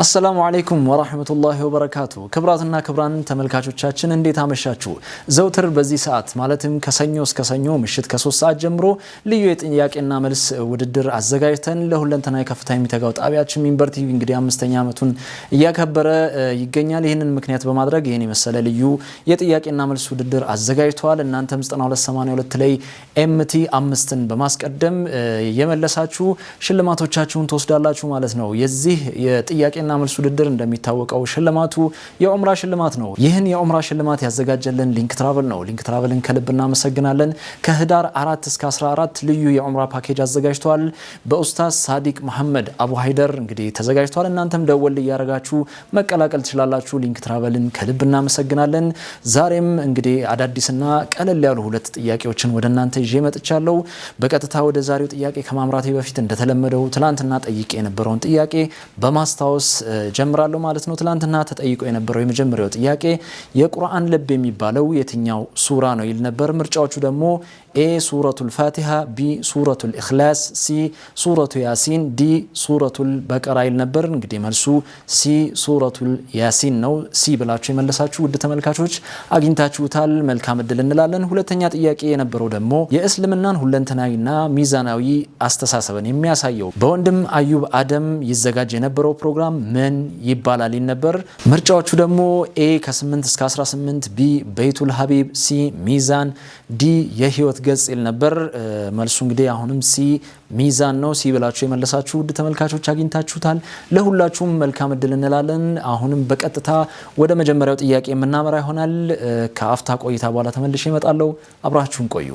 السلام عليكم ورحمة الله وبركاته كبراتنا كبران ተመልካቾቻችን እንዴት አመሻችሁ ዘውትር በዚህ ሰዓት ማለትም ከሰኞ እስከ ሰኞ ምሽት ከ3 ሰዓት ጀምሮ ልዩ የጥያቄና መልስ ውድድር አዘጋጅተን ለሁለንተናዊ ከፍታ የሚተጋው ጣቢያችን ሚንበር ቲቪ እንግዲህ 5ኛ ዓመቱን እያከበረ ይገኛል ይሄንን ምክንያት በማድረግ ይሄን የመሰለ ልዩ የጥያቄና መልስ ውድድር አዘጋጅቷል እናንተም 9282 ላይ ኤምቲ 5ን በማስቀደም የመለሳችሁ ሽልማቶቻችሁን ተወስዳላችሁ ማለት ነው የዚህ የጥያቄ እና መልስ ውድድር እንደሚታወቀው ሽልማቱ የኡምራ ሽልማት ነው ይህን የኡምራ ሽልማት ያዘጋጀልን ሊንክ ትራቨል ነው ሊንክ ትራቨልን ከልብና መሰግናለን ከህዳር 4 እስከ 14 ልዩ የኡምራ ፓኬጅ አዘጋጅቷል በኡስታዝ ሳዲቅ መሐመድ አቡ ሃይደር እንግዲህ ተዘጋጅቷል እናንተም ደወል ያረጋችሁ መቀላቀል ትችላላችሁ ሊንክ ትራቨልን ከልብና መሰግናለን ዛሬም እንግዲህ አዳዲስና ቀለል ያሉ ሁለት ጥያቄዎችን ወደ እናንተ ይዤ መጥቻለሁ በቀጥታ ወደ ዛሬው ጥያቄ ከማምራቴ በፊት እንደተለመደው ትላንትና ጠይቄ የነበረውን ጥያቄ በማስታወስ ጀምራለሁ ማለት ነው ትላንትና ተጠይቆ የነበረው የመጀመሪያው ጥያቄ የቁርአን ልብ የሚባለው የትኛው ሱራ ነው ይል ነበር ምርጫዎቹ ደግሞ ኤ ሱረቱል ፋቲሃ ቢ ሱረቱል ኢኽላስ ሲ ሱረቱ ያሲን ዲ ሱረቱል በቀራ ይል ነበር እንግዲህ መልሱ ሲ ሱረቱል ያሲን ነው ሲ ብላችሁ የመለሳችሁ ውድ ተመልካቾች አግኝታችሁታል መልካም እድል እንላለን ሁለተኛ ጥያቄ የነበረው ደግሞ የእስልምናን ሁለንተናዊና ሚዛናዊ አስተሳሰብን የሚያሳየው በወንድም አዩብ አደም ይዘጋጅ የነበረው ፕሮግራም ምን ይባላል ይል ነበር ምርጫዎቹ ደግሞ ኤ ከ8 እስከ 18 ቢ በይቱል ሀቢብ ሲ ሚዛን ዲ የህይወት ገጽ ይል ነበር መልሱ እንግዲህ አሁንም ሲ ሚዛን ነው ሲ ብላችሁ የመለሳችሁ ውድ ተመልካቾች አግኝታችሁታል ለሁላችሁም መልካም እድል እንላለን አሁንም በቀጥታ ወደ መጀመሪያው ጥያቄ የምናመራ ይሆናል ከአፍታ ቆይታ በኋላ ተመልሼ እመጣለሁ አብራችሁን ቆዩ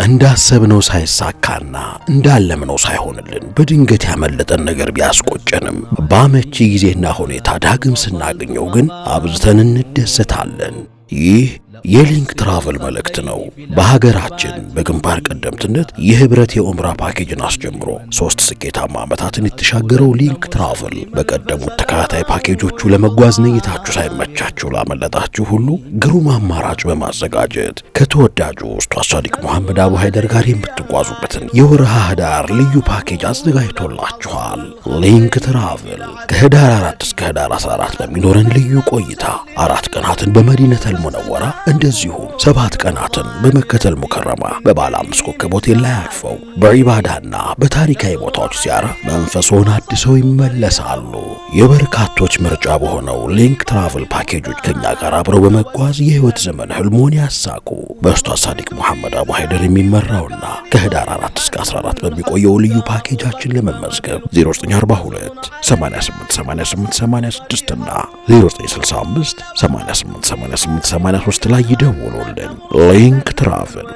እንዳሰብነው ሳይሳካና እንዳለምነው ሳይሆንልን በድንገት ያመለጠን ነገር ቢያስቆጨንም በአመቺ ጊዜና ሁኔታ ዳግም ስናገኘው ግን አብዝተን እንደሰታለን ይህ የሊንክ ትራቨል መልእክት ነው በሀገራችን በግንባር ቀደምትነት የህብረት የኡምራ ፓኬጅን አስጀምሮ 3 ስኬታማ ዓመታትን የተሻገረው ሊንክ ትራቨል በቀደሙት ተከታታይ ፓኬጆቹ ለመጓዝ ነይታችሁ ሳይመቻችሁ ላመለጣችሁ ሁሉ ግሩም አማራጭ በማዘጋጀት ከተወዳጁ ኡስታዝ ሳዲቅ መሐመድ አቡ ሃይደር ጋር የምትጓዙበትን የወርሃ ህዳር ልዩ ፓኬጅ አዘጋጅቶላችኋል ሊንክ ትራቨል ከህዳር 4 እስከ ህዳር 14 በሚኖረን ልዩ ቆይታ 4 ቀናትን በመዲነቱል ሙነወራ እንደዚሁ 7 ቀናትን በመከተል ሙከረማ በባለ 5 ኮከብ ሆቴል ላይ አርፈው በዒባዳና በታሪካዊ ቦታዎች ሲያራ መንፈሶን አድሰው ይመለሳሉ የበርካቶች ምርጫ በሆነው ሊንክ ትራቨል ፓኬጆች ከኛ ጋር አብረው በመጓዝ የህይወት ዘመን ህልሞን ያሳኩ በኡስታዝ ሳዲቅ መሐመድ አቡ ሃይደር የሚመራውና ከህዳር 4 እስከ 14 በሚቆየው ልዩ ፓኬጃችን ለመመዝገብ 0942 888886 እና 0965 888883 ላይ ይደውሉልን ሊንክ ትራቨል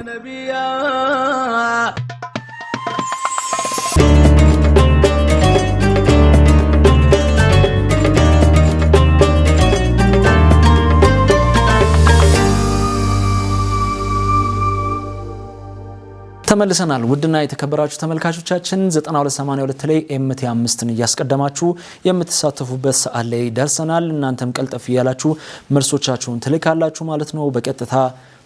ተመልሰናል ውድና የተከበራችሁ ተመልካቾቻችን 9282 ላይ ኤምቲ 5ን ያስቀደማችሁ የምትሳተፉበት ሰዓት ላይ ደርሰናል እናንተም ቀልጠፍ ያላችሁ መልሶቻችሁን ትልካላችሁ ማለት ነው በቀጥታ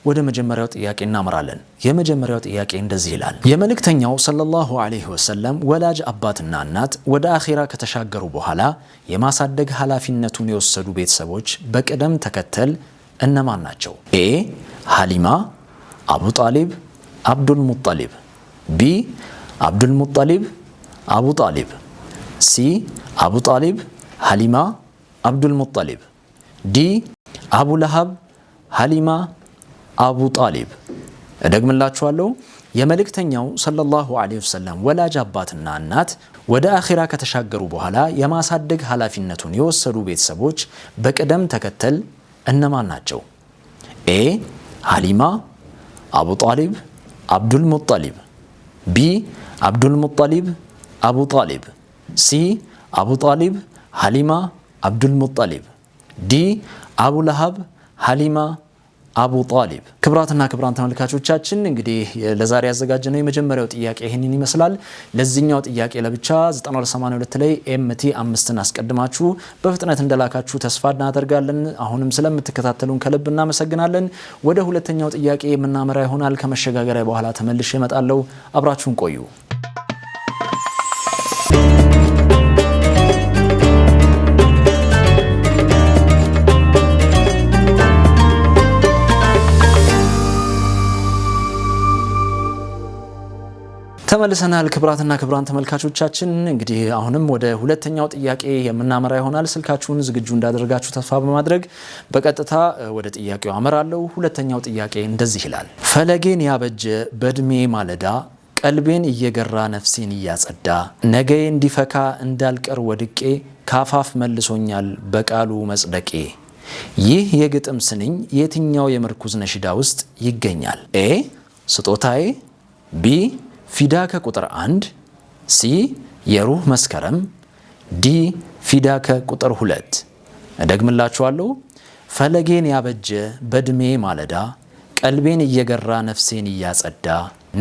ወደ መጀመሪያው ጥያቄ እናመራለን የመጀመሪያው ጥያቄ እንደዚህ ይላል የመልእክተኛው ሰለላሁ ዐለይሂ ወሰለም ወላጅ አባትና እናት ወደ አኺራ ከተሻገሩ በኋላ የማሳደግ ኃላፊነቱን የወሰዱ ቤተሰቦች በቅደም ተከተል እነማን ናቸው ኤ ሐሊማ አቡ ጣሊብ አብዱል ሙጠሊብ ቢ አብዱል ሙጠሊብ አቡ ጣሊብ ሲ አቡ ጣሊብ ሐሊማ አብዱል ሙጠሊብ ዲ አቡ ለሃብ ሐሊማ አቡ ጣሊብ እደግምላችኋለሁ የመልእክተኛው ሰለላሁ ዐለይሂ ወሰለም ወላጅ አባትና እናት ወደ አኺራ ከተሻገሩ በኋላ የማሳደግ ኃላፊነቱን የወሰዱ ቤተሰቦች በቅደም ተከተል እነማን ናቸው ኤ ሐሊማ አቡ ጣሊብ አብዱል ሙጠሊብ ቢ አብዱል ሙጠሊብ አቡ ጣሊብ ሲ አቡ ጣሊብ ሐሊማ አብዱል ሙጠሊብ ዲ አቡ ለሃብ ሐሊማ አቡ ጣሊብ። ክብራትና ክብራን ተመልካቾቻችን እንግዲህ ለዛሬ ያዘጋጀነው የመጀመሪያው ጥያቄ ይህንን ይመስላል። ለዚህኛው ጥያቄ ለብቻ 9282 ላይ ኤምቲ 5ን አስቀድማችሁ በፍጥነት እንደላካችሁ ተስፋ እናደርጋለን። አሁንም ስለምትከታተሉን ከልብ እናመሰግናለን። ወደ ሁለተኛው ጥያቄ የምናመራ ይሆናል። ከመሸጋገሪያ በኋላ ተመልሼ እመጣለሁ። አብራችሁን ቆዩ። ተመልሰናል። ክብራትና ክብራን ተመልካቾቻችን እንግዲህ አሁንም ወደ ሁለተኛው ጥያቄ የምናመራ ይሆናል። ስልካችሁን ዝግጁ እንዳደረጋችሁ ተስፋ በማድረግ በቀጥታ ወደ ጥያቄው አመራለሁ። ሁለተኛው ጥያቄ እንደዚህ ይላል። ፈለጌን ያበጀ በእድሜ ማለዳ ቀልቤን እየገራ ነፍሴን እያጸዳ ነገዬ እንዲፈካ እንዳልቀር ወድቄ ካፋፍ መልሶኛል በቃሉ መጽደቄ። ይህ የግጥም ስንኝ የትኛው የምርኩዝ ነሽዳ ውስጥ ይገኛል? ኤ ስጦታዬ፣ ቢ ፊዳከ ቁጥር 1፣ ሲ የሩህ መስከረም፣ ዲ ፊዳከ ቁጥር 2። እደግምላችኋለሁ። ፈለጌን ያበጀ በእድሜ ማለዳ ቀልቤን እየገራ ነፍሴን እያጸዳ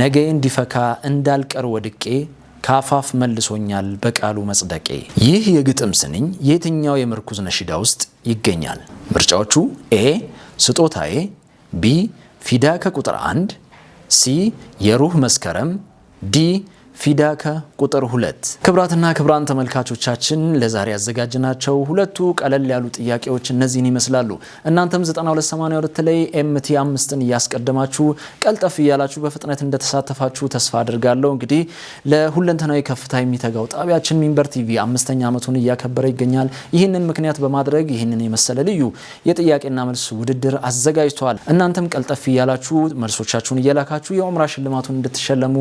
ነገዬ እንዲፈካ እንዳልቀር ወድቄ ካፋፍ መልሶኛል በቃሉ መጽደቄ። ይህ የግጥም ስንኝ የትኛው የምርኩዝ ነሽዳ ውስጥ ይገኛል? ምርጫዎቹ ኤ ስጦታዬ፣ ቢ ፊዳከ ቁጥር 1፣ ሲ የሩህ መስከረም፣ ዲ ፊዳከ ቁጥር 2። ክብራትና ክብራን ተመልካቾቻችን ለዛሬ ያዘጋጅናቸው ሁለቱ ቀለል ያሉ ጥያቄዎች እነዚህን ይመስላሉ። እናንተም 9282 ላይ ኤምቲ 5ን እያስቀደማችሁ ቀልጠፍ እያላችሁ በፍጥነት እንደተሳተፋችሁ ተስፋ አድርጋለሁ። እንግዲህ ለሁለንተናዊ ከፍታ የሚተጋው ጣቢያችን ሚንበር ቲቪ 5ኛ ዓመቱን እያከበረ ይገኛል። ይህንን ምክንያት በማድረግ ይህንን የመሰለ ልዩ የጥያቄና መልስ ውድድር አዘጋጅቷል። እናንተም ቀልጠፍ እያላችሁ መልሶቻችሁን እየላካችሁ የኡምራ ሽልማቱን እንድትሸለሙ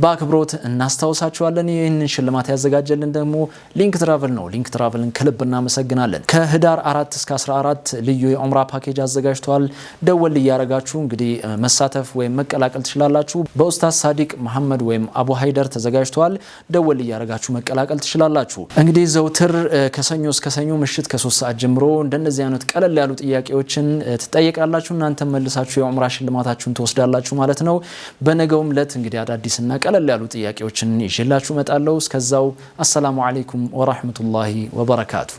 በአክብሮት እናስታውሳችኋለን። ይህንን ሽልማት ያዘጋጀልን ደግሞ ሊንክ ትራቨል ነው። ሊንክ ትራቨልን ከልብ እናመሰግናለን። ከህዳር 4 እስከ 14 ልዩ የኡምራ ፓኬጅ አዘጋጅቷል። ደወል እያረጋችሁ እንግዲህ መሳተፍ ወይም መቀላቀል ትችላላችሁ። በኡስታዝ ሳዲቅ መሐመድ ወይም አቡ ሃይደር ተዘጋጅቷል። ደወል እያረጋችሁ መቀላቀል ትችላላችሁ። እንግዲህ ዘውትር ከሰኞ እስከ ሰኞ ምሽት ከ3 ሰዓት ጀምሮ እንደነዚህ አይነት ቀለል ያሉ ጥያቄዎችን ትጠይቃላችሁ። እናንተ መልሳችሁ የኡምራ ሽልማታችሁን ትወስዳላችሁ ማለት ነው። በነገውም ለት እንግዲህ አዳዲስና ቀለል ያሉ ጥያቄዎችን ይዤላችሁ እመጣለሁ። እስከዛው አሰላሙ አለይኩም ወራህመቱላሂ ወበረካቱ።